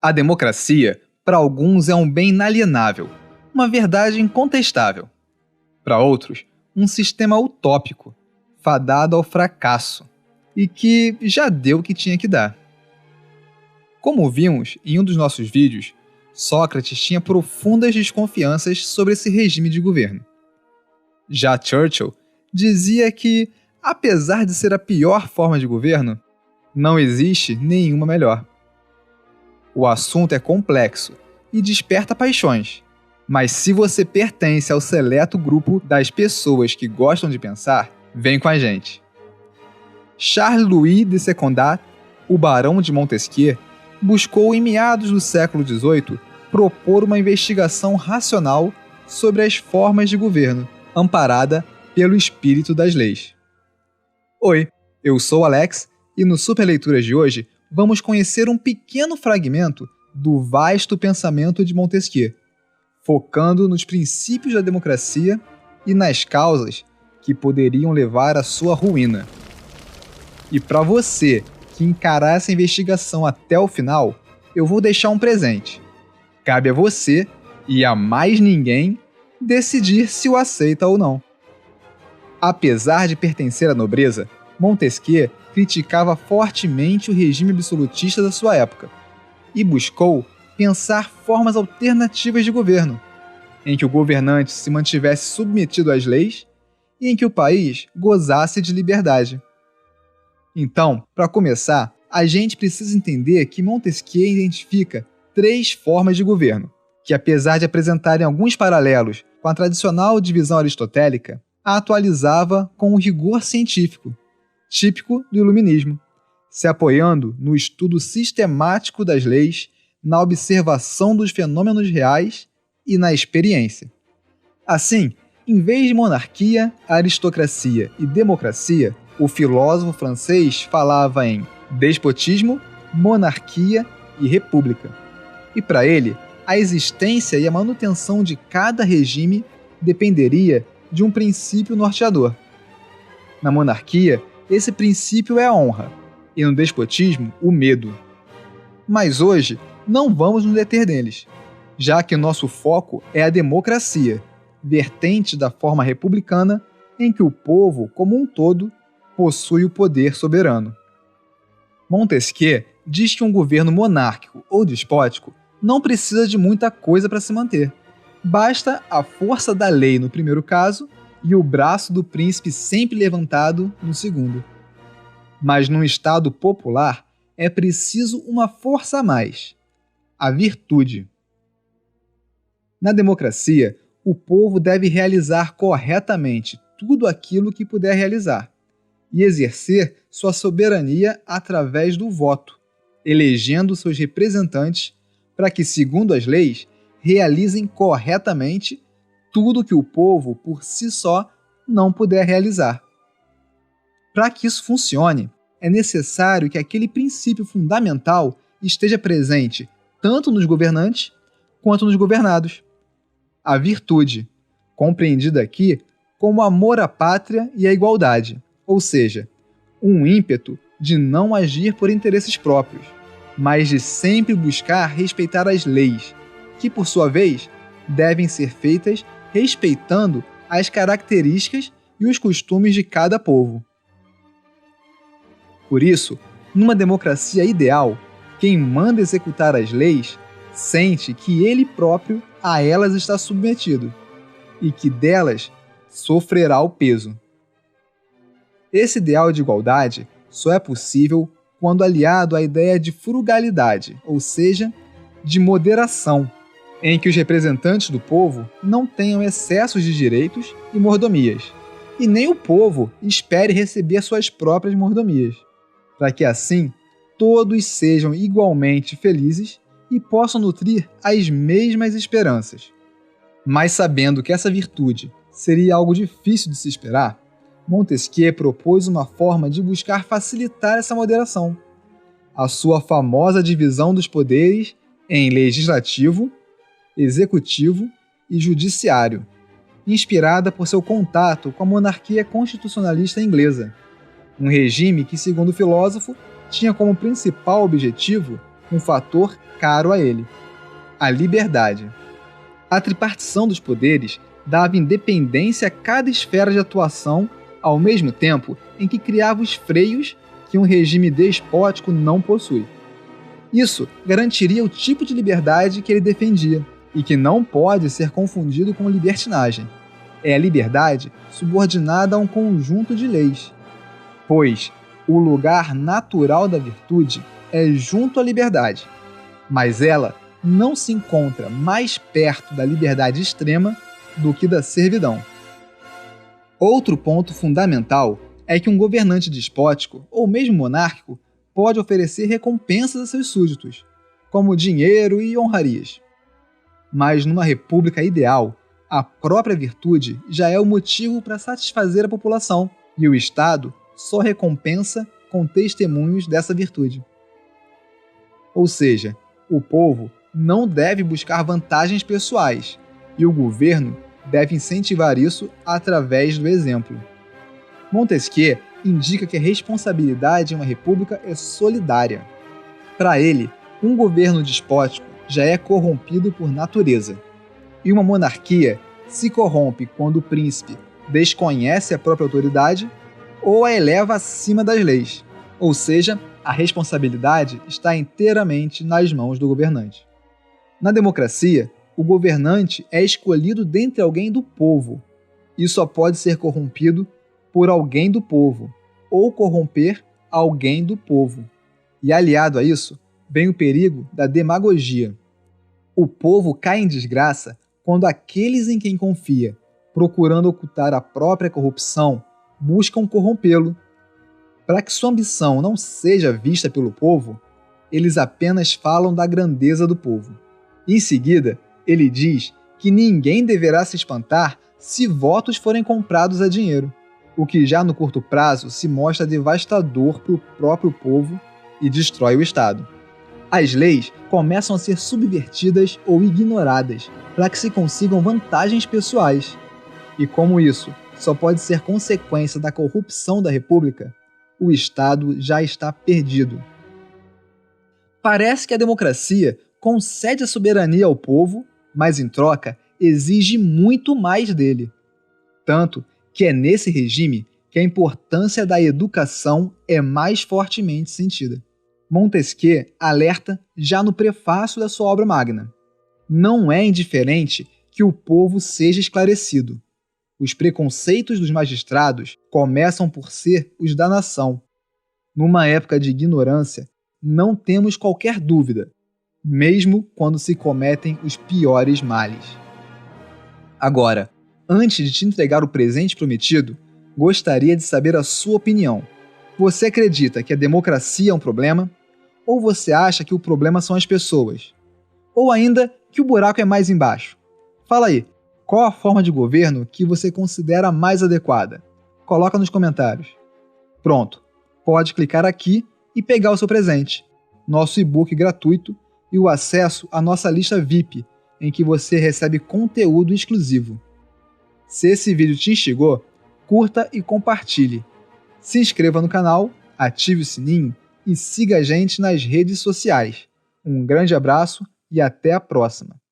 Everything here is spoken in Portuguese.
A democracia, para alguns, é um bem inalienável, uma verdade incontestável. Para outros, um sistema utópico, fadado ao fracasso, e que já deu o que tinha que dar. Como vimos em um dos nossos vídeos, Sócrates tinha profundas desconfianças sobre esse regime de governo. Já Churchill dizia que, apesar de ser a pior forma de governo, não existe nenhuma melhor. O assunto é complexo e desperta paixões, mas se você pertence ao seleto grupo das pessoas que gostam de pensar, vem com a gente. Charles-Louis de Secondat, o Barão de Montesquieu, buscou em meados do século XVIII propor uma investigação racional sobre as formas de governo, amparada pelo espírito das leis. Oi, eu sou Alex e no Super Leituras de hoje vamos conhecer um pequeno fragmento do vasto pensamento de Montesquieu, focando nos princípios da democracia e nas causas que poderiam levar à sua ruína. E para você que encarar essa investigação até o final, eu vou deixar um presente. Cabe a você e a mais ninguém decidir se o aceita ou não. Apesar de pertencer à nobreza, Montesquieu criticava fortemente o regime absolutista da sua época e buscou pensar formas alternativas de governo, em que o governante se mantivesse submetido às leis e em que o país gozasse de liberdade. Então, para começar, a gente precisa entender que Montesquieu identifica 3 formas de governo, que apesar de apresentarem alguns paralelos com a tradicional divisão aristotélica, a atualizava com o rigor científico, típico do iluminismo, se apoiando no estudo sistemático das leis, na observação dos fenômenos reais e na experiência. Assim, em vez de monarquia, aristocracia e democracia, o filósofo francês falava em despotismo, monarquia e república. E para ele, a existência e a manutenção de cada regime dependeria de um princípio norteador. Na monarquia, esse princípio é a honra, e no despotismo, o medo. Mas hoje, não vamos nos deter neles, já que nosso foco é a democracia, vertente da forma republicana em que o povo, como um todo, possui o poder soberano. Montesquieu diz que um governo monárquico ou despótico não precisa de muita coisa para se manter. Basta a força da lei no primeiro caso e o braço do príncipe sempre levantado no segundo. Mas num Estado popular é preciso uma força a mais: a virtude. Na democracia, o povo deve realizar corretamente tudo aquilo que puder realizar e exercer sua soberania através do voto, elegendo seus representantes para que, segundo as leis, realizem corretamente tudo que o povo, por si só, não puder realizar. Para que isso funcione, é necessário que aquele princípio fundamental esteja presente tanto nos governantes quanto nos governados. A virtude, compreendida aqui como amor à pátria e à igualdade, ou seja, um ímpeto de não agir por interesses próprios, mas de sempre buscar respeitar as leis, que, por sua vez, devem ser feitas respeitando as características e os costumes de cada povo. Por isso, numa democracia ideal, quem manda executar as leis sente que ele próprio a elas está submetido e que delas sofrerá o peso. Esse ideal de igualdade só é possível quando aliado à ideia de frugalidade, ou seja, de moderação, em que os representantes do povo não tenham excessos de direitos e mordomias, e nem o povo espere receber suas próprias mordomias, para que assim todos sejam igualmente felizes e possam nutrir as mesmas esperanças. Mas sabendo que essa virtude seria algo difícil de se esperar, Montesquieu propôs uma forma de buscar facilitar essa moderação: a sua famosa divisão dos poderes em legislativo, executivo e judiciário, inspirada por seu contato com a monarquia constitucionalista inglesa, um regime que, segundo o filósofo, tinha como principal objetivo um fator caro a ele: a liberdade. A tripartição dos poderes dava independência a cada esfera de atuação, ao mesmo tempo em que criava os freios que um regime despótico não possui. Isso garantiria o tipo de liberdade que ele defendia e que não pode ser confundido com libertinagem. É a liberdade subordinada a um conjunto de leis, pois o lugar natural da virtude é junto à liberdade, mas ela não se encontra mais perto da liberdade extrema do que da servidão. Outro ponto fundamental é que um governante despótico, ou mesmo monárquico, pode oferecer recompensas a seus súditos, como dinheiro e honrarias. Mas numa república ideal, a própria virtude já é o motivo para satisfazer a população, e o Estado só recompensa com testemunhos dessa virtude. Ou seja, o povo não deve buscar vantagens pessoais, e o governo deve incentivar isso através do exemplo. Montesquieu indica que a responsabilidade em uma república é solidária. Para ele, um governo despótico já é corrompido por natureza, e uma monarquia se corrompe quando o príncipe desconhece a própria autoridade ou a eleva acima das leis, ou seja, a responsabilidade está inteiramente nas mãos do governante. Na democracia, o governante é escolhido dentre alguém do povo e só pode ser corrompido por alguém do povo ou corromper alguém do povo. E aliado a isso, vem o perigo da demagogia. O povo cai em desgraça quando aqueles em quem confia, procurando ocultar a própria corrupção, buscam corrompê-lo. Para que sua ambição não seja vista pelo povo, eles apenas falam da grandeza do povo. Em seguida, ele diz que ninguém deverá se espantar se votos forem comprados a dinheiro, o que já no curto prazo se mostra devastador para o próprio povo e destrói o Estado. As leis começam a ser subvertidas ou ignoradas para que se consigam vantagens pessoais. E como isso só pode ser consequência da corrupção da República, o Estado já está perdido. Parece que a democracia concede a soberania ao povo, mas em troca exige muito mais dele. Tanto que é nesse regime que a importância da educação é mais fortemente sentida. Montesquieu alerta já no prefácio da sua obra magna: não é indiferente que o povo seja esclarecido. Os preconceitos dos magistrados começam por ser os da nação. Numa época de ignorância, não temos qualquer dúvida, mesmo quando se cometem os piores males. Agora, antes de te entregar o presente prometido, gostaria de saber a sua opinião. Você acredita que a democracia é um problema? Ou você acha que o problema são as pessoas? Ou ainda que o buraco é mais embaixo? Fala aí, qual a forma de governo que você considera mais adequada? Coloca nos comentários. Pronto, pode clicar aqui e pegar o seu presente, nosso e-book gratuito e o acesso à nossa lista VIP, em que você recebe conteúdo exclusivo. Se esse vídeo te instigou, curta e compartilhe. Se inscreva no canal, ative o sininho e siga a gente nas redes sociais. Um grande abraço e até a próxima!